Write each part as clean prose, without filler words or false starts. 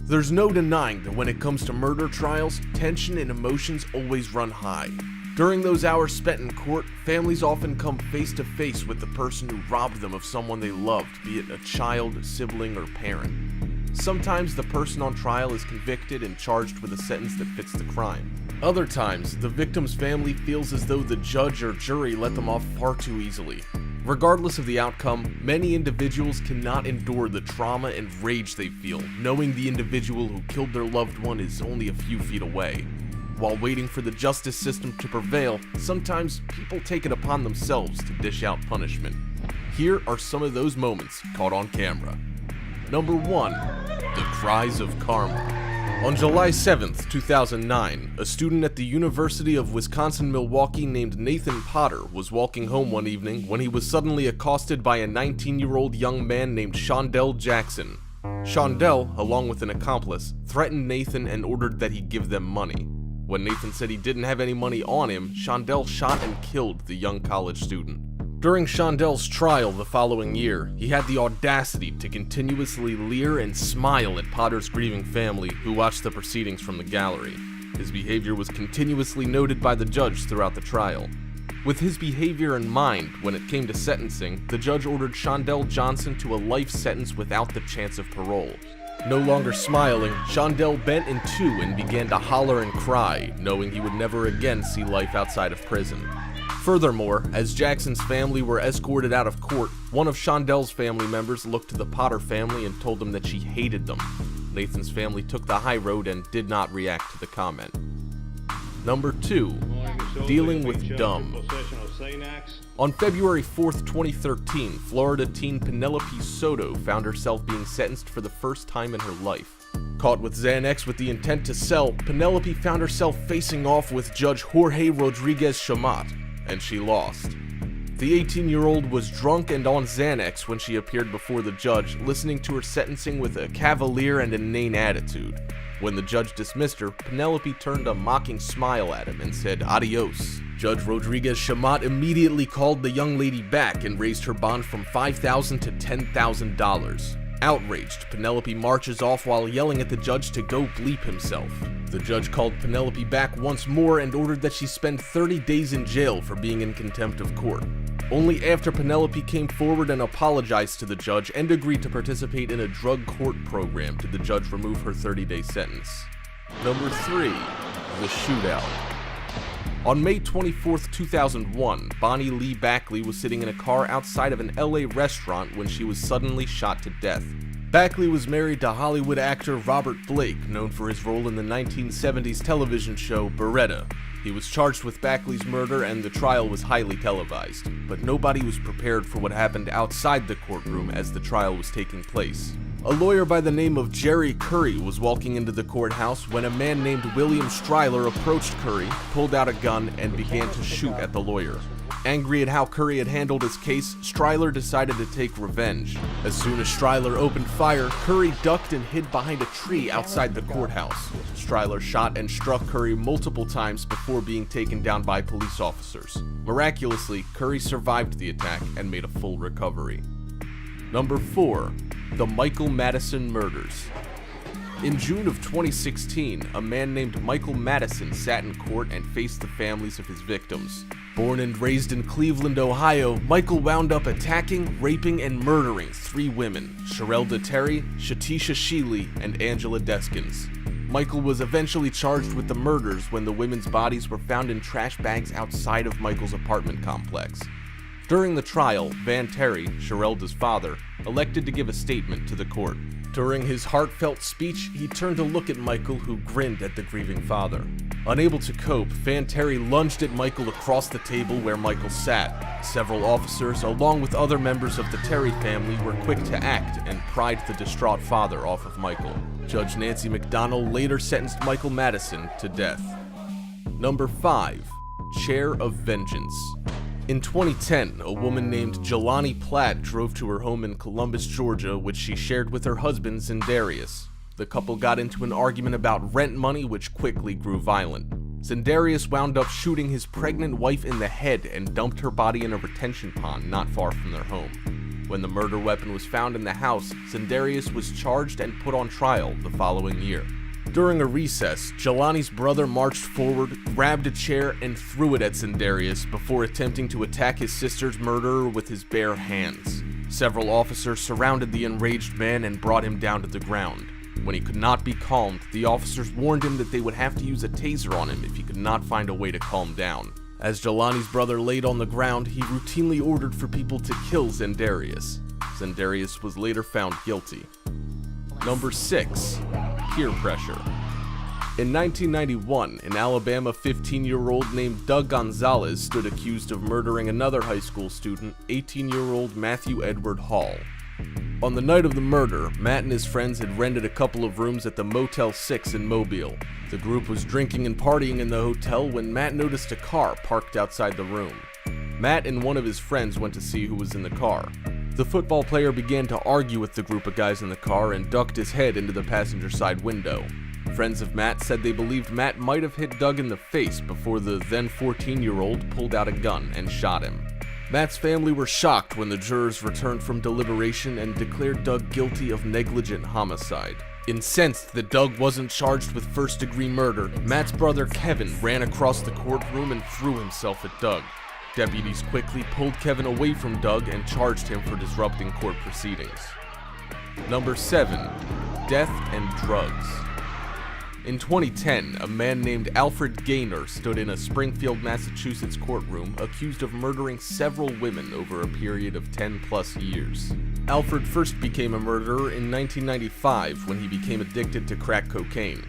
There's no denying that when it comes to murder trials, tension and emotions always run high. During those hours spent in court, families often come face to face with the person who robbed them of someone they loved, be it a child, sibling, or parent. Sometimes the person on trial is convicted and charged with a sentence that fits the crime. Other times, the victim's family feels as though the judge or jury let them off far too easily. Regardless of the outcome, many individuals cannot endure the trauma and rage they feel, knowing the individual who killed their loved one is only a few feet away. While waiting for the justice system to prevail, sometimes people take it upon themselves to dish out punishment. Here are some of those moments caught on camera. Number 1. The Cries of Karma. On July 7th, 2009, a student at the University of Wisconsin-Milwaukee named Nathan Potter was walking home one evening when he was suddenly accosted by a 19-year-old young man named Shondell Jackson. Shondell, along with an accomplice, threatened Nathan and ordered that he give them money. When Nathan said he didn't have any money on him, Shondell shot and killed the young college student. During Shondell's trial the following year, he had the audacity to continuously leer and smile at Potter's grieving family, who watched the proceedings from the gallery. His behavior was continuously noted by the judge throughout the trial. With his behavior in mind, when it came to sentencing, the judge ordered Shondell Johnson to a life sentence without the chance of parole. No longer smiling, Shondell bent in two and began to holler and cry, knowing he would never again see life outside of prison. Furthermore, as Jackson's family were escorted out of court, one of Shondell's family members looked to the Potter family and told them that she hated them. Nathan's family took the high road and did not react to the comment. Number 2. Dealing with dumb. On February 4th, 2013, Florida teen Penelope Soto found herself being sentenced for the first time in her life. Caught with Xanax with the intent to sell, Penelope found herself facing off with Judge Jorge Rodriguez Chamat, and she lost. The 18-year-old was drunk and on Xanax when she appeared before the judge, listening to her sentencing with a cavalier and inane attitude. When the judge dismissed her, Penelope turned a mocking smile at him and said, "Adios." Judge Rodriguez Chamat immediately called the young lady back and raised her bond from $5,000 to $10,000. Outraged, Penelope marches off while yelling at the judge to go bleep himself. The judge called Penelope back once more and ordered that she spend 30 days in jail for being in contempt of court. Only after Penelope came forward and apologized to the judge and agreed to participate in a drug court program did the judge remove her 30-day sentence. Number 3. The Shootout. On May 24, 2001, Bonnie Lee Backley was sitting in a car outside of an LA restaurant when she was suddenly shot to death. Backley was married to Hollywood actor Robert Blake, known for his role in the 1970s television show Beretta. He was charged with Backley's murder and the trial was highly televised, but nobody was prepared for what happened outside the courtroom as the trial was taking place. A lawyer by the name of Jerry Curry was walking into the courthouse when a man named William Stryler approached Curry, pulled out a gun, and began to shoot at the lawyer. Angry at how Curry had handled his case, Stryler decided to take revenge. As soon as Stryler opened fire, Curry ducked and hid behind a tree outside the courthouse. Stryler shot and struck Curry multiple times before being taken down by police officers. Miraculously, Curry survived the attack and made a full recovery. Number 4. The Michael Madison Murders. In June of 2016, a man named Michael Madison sat in court and faced the families of his victims. Born and raised in Cleveland, Ohio, Michael wound up attacking, raping, and murdering 3 women, Sherelda Terry, Shatisha Sheely, and Angela Deskins. Michael was eventually charged with the murders when the women's bodies were found in trash bags outside of Michael's apartment complex. During the trial, Van Terry, Sherelda's father, elected to give a statement to the court. During his heartfelt speech, he turned to look at Michael, who grinned at the grieving father. Unable to cope, Van Terry lunged at Michael across the table where Michael sat. Several officers, along with other members of the Terry family, were quick to act and pried the distraught father off of Michael. Judge Nancy McDonnell later sentenced Michael Madison to death. Number 5. Chair of Vengeance. In 2010, a woman named Jelani Platt drove to her home in Columbus, Georgia, which she shared with her husband, Zendarius. The couple got into an argument about rent money, which quickly grew violent. Zendarius wound up shooting his pregnant wife in the head and dumped her body in a retention pond not far from their home. When the murder weapon was found in the house, Zendarius was charged and put on trial the following year. During a recess, Jelani's brother marched forward, grabbed a chair, and threw it at Zendarius before attempting to attack his sister's murderer with his bare hands. Several officers surrounded the enraged man and brought him down to the ground. When he could not be calmed, the officers warned him that they would have to use a taser on him if he could not find a way to calm down. As Jelani's brother laid on the ground, he routinely ordered for people to kill Zendarius. Zendarius was later found guilty. Number 6. Peer pressure. In 1991, an Alabama 15-year-old named Doug Gonzalez stood accused of murdering another high school student, 18-year-old Matthew Edward Hall. On the night of the murder, Matt and his friends had rented a couple of rooms at the Motel 6 in Mobile. The group was drinking and partying in the hotel when Matt noticed a car parked outside the room. Matt and one of his friends went to see who was in the car. The football player began to argue with the group of guys in the car and ducked his head into the passenger side window. Friends of Matt said they believed Matt might have hit Doug in the face before the then 14-year-old pulled out a gun and shot him. Matt's family were shocked when the jurors returned from deliberation and declared Doug guilty of negligent homicide. Incensed that Doug wasn't charged with first-degree murder, Matt's brother Kevin ran across the courtroom and threw himself at Doug. Deputies quickly pulled Kevin away from Doug and charged him for disrupting court proceedings. Number 7. Death and drugs. In 2010, a man named Alfred Gaynor stood in a Springfield, Massachusetts courtroom accused of murdering several women over a period of 10+ years. Alfred first became a murderer in 1995 when he became addicted to crack cocaine.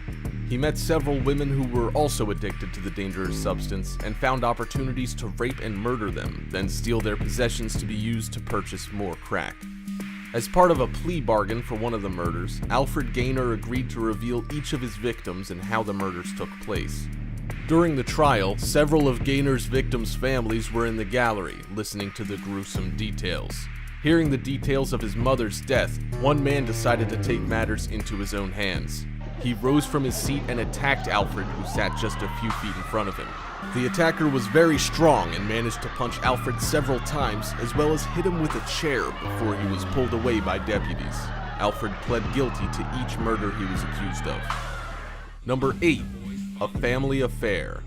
He met several women who were also addicted to the dangerous substance and found opportunities to rape and murder them, then steal their possessions to be used to purchase more crack. As part of a plea bargain for one of the murders, Alfred Gaynor agreed to reveal each of his victims and how the murders took place. During the trial, several of Gaynor's victims' families were in the gallery, listening to the gruesome details. Hearing the details of his mother's death, one man decided to take matters into his own hands. He rose from his seat and attacked Alfred, who sat just a few feet in front of him. The attacker was very strong and managed to punch Alfred several times, as well as hit him with a chair before he was pulled away by deputies. Alfred pled guilty to each murder he was accused of. Number 8. A family affair.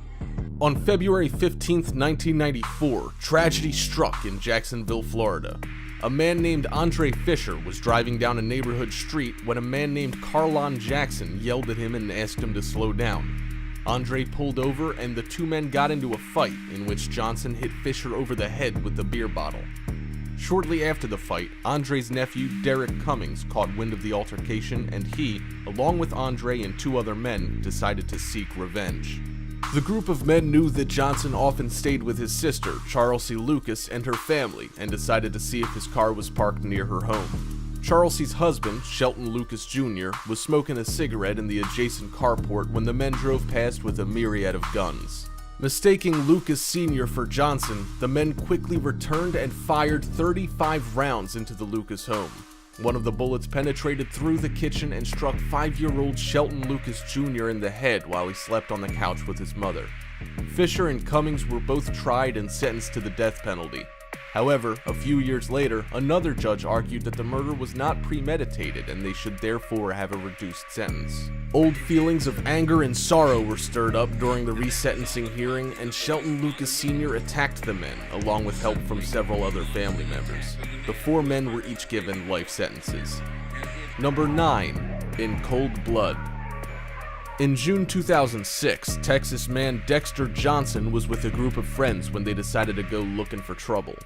On February 15, 1994, tragedy struck in Jacksonville, Florida. A man named Andre Fisher was driving down a neighborhood street when a man named Carlon Jackson yelled at him and asked him to slow down. Andre pulled over and the two men got into a fight in which Johnson hit Fisher over the head with a beer bottle. Shortly after the fight, Andre's nephew, Derek Cummings, caught wind of the altercation and he, along with Andre and two other men, decided to seek revenge. The group of men knew that Johnson often stayed with his sister, Charlsie Lucas, and her family, and decided to see if his car was parked near her home. Charlsie's husband, Shelton Lucas Jr., was smoking a cigarette in the adjacent carport when the men drove past with a myriad of guns. Mistaking Lucas Sr. for Johnson, the men quickly returned and fired 35 rounds into the Lucas home. One of the bullets penetrated through the kitchen and struck 5-year-old Shelton Lucas Jr. in the head while he slept on the couch with his mother. Fisher and Cummings were both tried and sentenced to the death penalty. However, a few years later, another judge argued that the murder was not premeditated and they should therefore have a reduced sentence. Old feelings of anger and sorrow were stirred up during the resentencing hearing, and Shelton Lucas Sr. attacked the men, along with help from several other family members. The 4 men were each given life sentences. Number 9. In cold blood. In June 2006, Texas man Dexter Johnson was with a group of friends when they decided to go looking for trouble.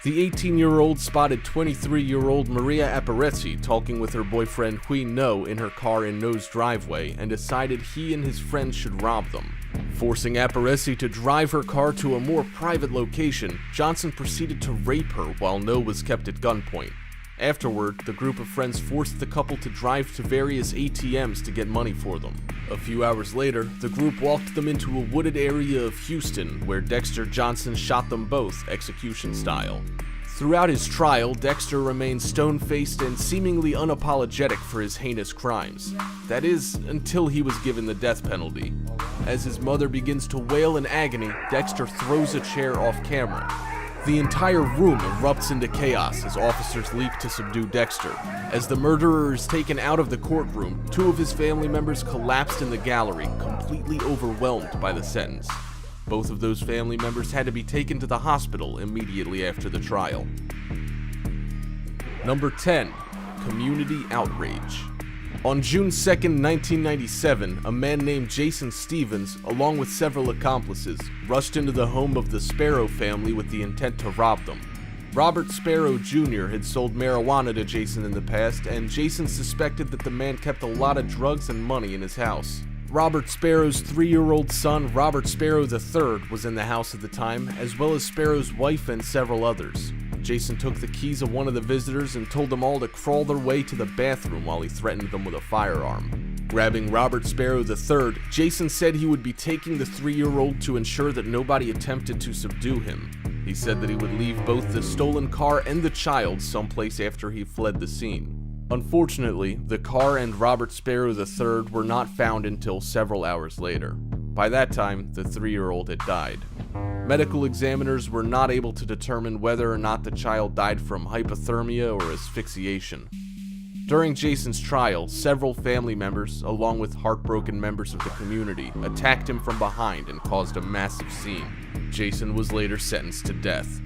The 18-year-old spotted 23-year-old Maria Apparezzi talking with her boyfriend Huy No in her car in No's driveway and decided he and his friends should rob them. Forcing Apparezzi to drive her car to a more private location, Johnson proceeded to rape her while No was kept at gunpoint. Afterward, the group of friends forced the couple to drive to various ATMs to get money for them. A few hours later, the group walked them into a wooded area of Houston where Dexter Johnson shot them both execution style. Throughout his trial, Dexter remained stone-faced and seemingly unapologetic for his heinous crimes. That is, until he was given the death penalty. As his mother begins to wail in agony, Dexter throws a chair off camera. The entire room erupts into chaos as officers leap to subdue Dexter. As the murderer is taken out of the courtroom, two of his family members collapsed in the gallery, completely overwhelmed by the sentence. Both of those family members had to be taken to the hospital immediately after the trial. Number 10. Community outrage. On June 2, 1997, a man named Jason Stevens, along with several accomplices, rushed into the home of the Sparrow family with the intent to rob them. Robert Sparrow Jr. had sold marijuana to Jason in the past, and Jason suspected that the man kept a lot of drugs and money in his house. Robert Sparrow's 3-year-old son, Robert Sparrow III, was in the house at the time, as well as Sparrow's wife and several others. Jason took the keys of one of the visitors and told them all to crawl their way to the bathroom while he threatened them with a firearm. Grabbing Robert Sparrow III, Jason said he would be taking the 3-year-old to ensure that nobody attempted to subdue him. He said that he would leave both the stolen car and the child someplace after he fled the scene. Unfortunately, the car and Robert Sparrow III were not found until several hours later. By that time, the 3-year-old had died. Medical examiners were not able to determine whether or not the child died from hypothermia or asphyxiation. During Jason's trial, several family members, along with heartbroken members of the community, attacked him from behind and caused a massive scene. Jason was later sentenced to death.